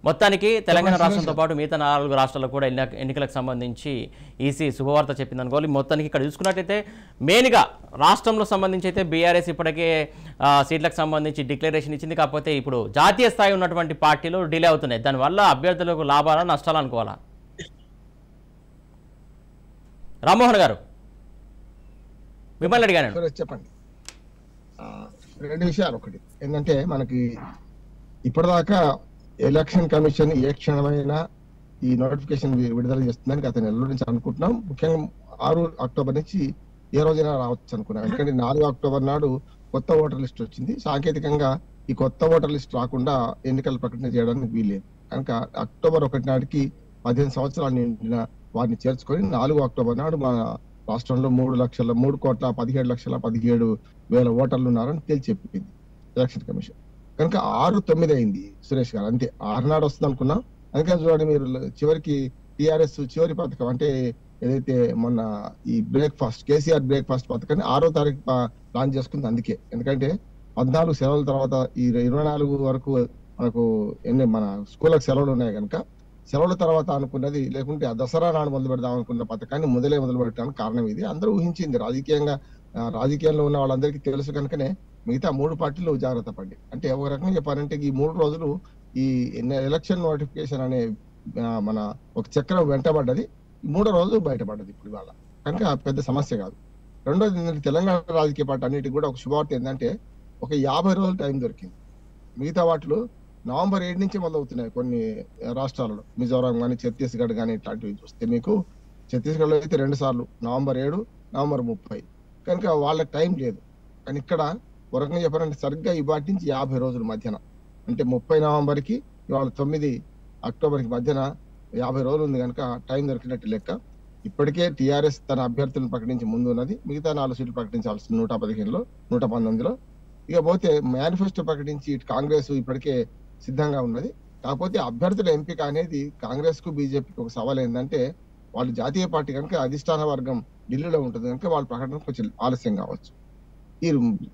మొత్తానికి తెలంగాణ రాష్ట్రంతో పాటు మిగతా 4 రాష్ట్రాల్లో కూడా ఎన్నికలకు సంబంధించి ఈసీ శుభవార్త చెప్పిందనుకోవాలి. మొత్తానికి ఇక్కడ చూసుకున్నట్టయితే మెయిన్గా రాష్ట్రంలో సంబంధించి అయితే బీఆర్ఎస్ ఇప్పటికే సీట్లకు సంబంధించి డిక్లరేషన్ ఇచ్చింది. కాకపోతే ఇప్పుడు జాతీయ స్థాయి ఉన్నటువంటి పార్టీలు డిలే అవుతున్నాయి. దానివల్ల అభ్యర్థులకు లాభాలా నష్టాలు అనుకోవాలా? రామ్మోహన్ గారు మిమ్మల్ని అడిగాను. చెప్పండి. 2 విషయాలు. ఒకటి ఏంటంటే మనకి ఇప్పటిదాకా ఎలక్షన్ కమిషన్ ఏ క్షణమైనా ఈ నోటిఫికేషన్ విడుదల చేస్తుందని గత నెల నుంచి అనుకుంటున్నాం. ముఖ్యంగా 6 అక్టోబర్ నుంచి ఏ రోజైనా రావచ్చు అనుకున్నాం. ఎందుకంటే 4 అక్టోబర్ నాడు కొత్త ఓటర్ లిస్ట్ వచ్చింది. సాంకేతికంగా ఈ కొత్త ఓటర్ లిస్ట్ రాకుండా ఎన్నికల ప్రకటన చేయడానికి వీల్లేదు కనుక అక్టోబర్ 1 నాటికి 15 సంవత్సరాలు నిండిన వారిని చేర్చుకొని 4 అక్టోబర్ నాడు మన రాష్ట్రంలో 3,17,17,17 ఓటర్లు ఉన్నారని తేల్చి చెప్పింది ఎలక్షన్ కమిషన్. కనుక 6-9 అయింది సురేష్ గారు, అంతే. 6 నాడు వస్తుంది అనుకున్నాం. అందుకని చూడండి మీరు చివరికి టీఆర్ఎస్ చివరి పథకం అంటే ఏదైతే మొన్న ఈ బ్రేక్ఫాస్ట్ కేసీఆర్ బ్రేక్ఫాస్ట్ పథకాన్ని 6వ తారీఖు ప్లాన్ చేసుకుంది. అందుకే ఎందుకంటే 14 సెలవుల తర్వాత ఈ 24 వరకు మనకు మన స్కూళ్ళకి సెలవులు ఉన్నాయి కనుక సెలవుల తర్వాత అనుకున్నది, లేకుంటే ఆ దసరా నాడు మొదలు పెడదాం అనుకున్న పథకాన్ని మొదలు పెట్టడానికి కారణం ఇది. అందరూ ఊహించింది. రాజకీయంలో ఉన్న వాళ్ళందరికీ తెలుసు కనుకనే మిగతా 3 పార్టీలు జాగ్రత్త పడ్డాయి. అంటే ఒక రకంగా చెప్పాలంటే ఈ 3 రోజులు ఈ ఎలక్షన్ నోటిఫికేషన్ అనే మన ఒక చక్రం వెంటబడ్డది. 3వ రోజు బయటపడ్డది ఇప్పుడు ఇవాళ. కనుక పెద్ద సమస్య కాదు. రెండోది ఏంటంటే తెలంగాణ రాజకీయ పార్టీ అన్నిటికీ కూడా ఒక శుభవార్త ఏంటంటే ఒక 50 రోజులు టైం దొరికింది. మిగతా వాటిలో నవంబర్ 7 నుంచి మొదలవుతున్నాయి కొన్ని రాష్ట్రాలలో, మిజోరాం కానీ ఛత్తీస్గఢ్ కానీ ఇట్లాంటివి చూస్తే మీకు ఛత్తీస్గఢ్లో అయితే 2 సార్లు నవంబర్ 7, నవంబర్ 30. కనుక వాళ్ళకి టైం లేదు. కానీ ఇక్కడ ఒక రకంగా చెప్పాలంటే సరిగ్గా ఇవాటి నుంచి 50 రోజుల మధ్యన అంటే 30 నవంబర్కి ఇవాళ 9 అక్టోబర్కి మధ్యన 50 రోజులు ఉంది కనుక టైం దొరికినట్టు లెక్క. ఇప్పటికే టీఆర్ఎస్ తన అభ్యర్థులను ప్రకటించి ముందు ఉన్నది. మిగతా 4 సీట్లు ప్రకటించాల్సి 115లో 119లో. ఇక పోతే మేనిఫెస్టో ప్రకటించి ఇటు కాంగ్రెస్ ఇప్పటికే సిద్ధంగా ఉన్నది. కాకపోతే అభ్యర్థుల ఎంపిక అనేది కాంగ్రెస్ కు బీజేపీకి ఒక సవాల్ ఏంటంటే వాళ్ళు జాతీయ పార్టీ కనుక అధిష్టాన వర్గం ఢిల్లీలో ఉంటుంది కనుక వాళ్ళ ప్రకటన కొంచెం ఆలస్యం కావచ్చు. ఈ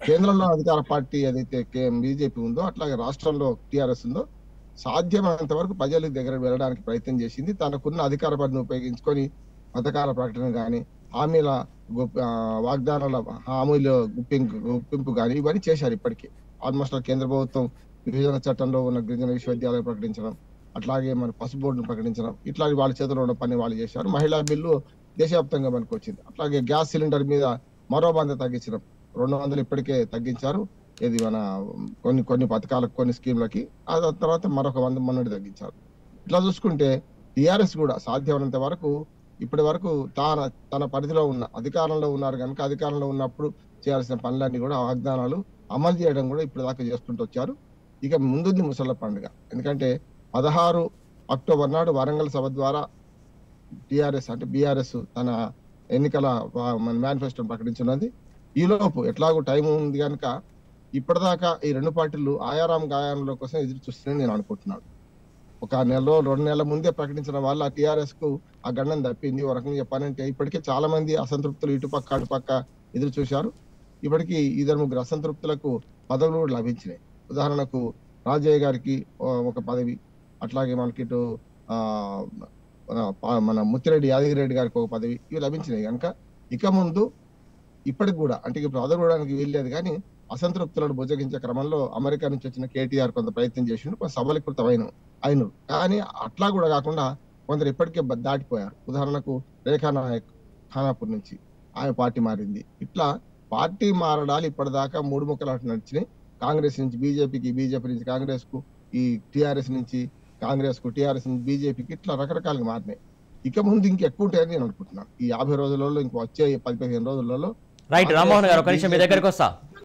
కేంద్రంలో అధికార పార్టీ ఏదైతే బీజేపీ ఉందో అట్లాగే రాష్ట్రంలో టీఆర్ఎస్ ఉందో సాధ్యమైనంత వరకు ప్రజల దగ్గర వెళ్ళడానికి ప్రయత్నం చేసింది. తనకున్న అధికార పరిధిని ఉపయోగించుకొని పథకాల ప్రకటన కానీ హామీల వాగ్దానాల హామీల గుప్పింపు కానీ ఇవన్నీ చేశారు. ఇప్పటికీ ఆల్మోస్ట్ కేంద్ర ప్రభుత్వం విభజన చట్టంలో ఉన్న గిరిజన విశ్వవిద్యాలయం ప్రకటించడం, అట్లాగే మన పసుపు బోర్డును ప్రకటించడం, ఇట్లాంటి వాళ్ళ చేతిలో ఉన్న పని వాళ్ళు చేశారు. మహిళా బిల్లు దేశవ్యాప్తంగా మనకు వచ్చింది. అట్లాగే గ్యాస్ సిలిండర్ మీద మరో 100 తగ్గించడం, 200 ఇప్పటికే తగ్గించారు. ఇది మన కొన్ని పథకాలకు కొన్ని స్కీమ్లకి. ఆ తర్వాత మరొక 100 మొన్నటి తగ్గించారు. ఇట్లా చూసుకుంటే టీఆర్ఎస్ కూడా సాధ్యమైనంత వరకు ఇప్పటి వరకు తన పరిధిలో ఉన్న అధికారంలో ఉన్నారు కనుక అధికారంలో ఉన్నప్పుడు చేయాల్సిన పనులన్నీ కూడా వాగ్దానాలు అమలు చేయడం కూడా ఇప్పుడు దాకా చేసుకుంటూ వచ్చారు. ఇక ముందుంది ముసళ్ళ పండుగ. ఎందుకంటే 16 అక్టోబర్ నాడు వరంగల్ సభ ద్వారా టీఆర్ఎస్ అంటే బీఆర్ఎస్ తన ఎన్నికల మేనిఫెస్టోను ప్రకటించున్నది. ఈలోపు ఎట్లాగో టైం ఉంది కనుక ఇప్పటిదాకా ఈ 2 పార్టీలు ఆయారాం గాయాల కోసం ఎదురు చూస్తున్నాయని నేను అనుకుంటున్నాను. ఒక 2 నెలల ముందే ప్రకటించిన వాళ్ళ టీఆర్ఎస్ కు ఆ గండం తప్పింది. ఒక రకంగా చెప్పాలంటే ఇప్పటికే చాలా మంది అసంతృప్తులు ఇటుపక్క అటుపక్క ఎదురు చూశారు. ఇప్పటికీ 2-3 అసంతృప్తులకు పదవులు కూడా లభించినాయి. ఉదాహరణకు రాజయ్య గారికి ఒక పదవి, అట్లాగే మనకి ఇటు మన ముత్తిరెడ్డి యాదగిరెడ్డి గారికి ఒక పదవి, ఇవి లభించినాయి కనుక ఇక ముందు ఇప్పటికి కూడా అంటే ఇప్పుడు పదవడానికి వీల్లేదు. కానీ అసంతృప్తులను బుజ్జగించే క్రమంలో అమెరికా నుంచి వచ్చిన కేటీఆర్ కొంత ప్రయత్నం చేసిండు, కొంత సబలీకృతమైన అయినరు. కానీ అట్లా కూడా కాకుండా కొందరు ఇప్పటికే దాటిపోయారు. ఉదాహరణకు రేఖా నాయక్ ఖానాపూర్ నుంచి ఆమె పార్టీ మారింది. ఇట్లా పార్టీ మారడాలు ఇప్పటిదాకా 3 ముక్కలు నడిచినాయి. కాంగ్రెస్ నుంచి బీజేపీకి, బీజేపీ నుంచి కాంగ్రెస్ కు, ఈ టీఆర్ఎస్ నుంచి కాంగ్రెస్ కు, టీఆర్ఎస్ నుంచి బీజేపీకి, ఇట్లా రకరకాలుగా మారినాయి. ఇక ముందు ఇంకెక్కువ ఉంటాయని నేను అనుకుంటున్నాను. ఈ 50 రోజులలో ఇంకో వచ్చే 10-15 రోజులలో. రైట్ రామ్మోహన్ గారు, ఒక నిమిషం మీ దగ్గరకు వస్తా.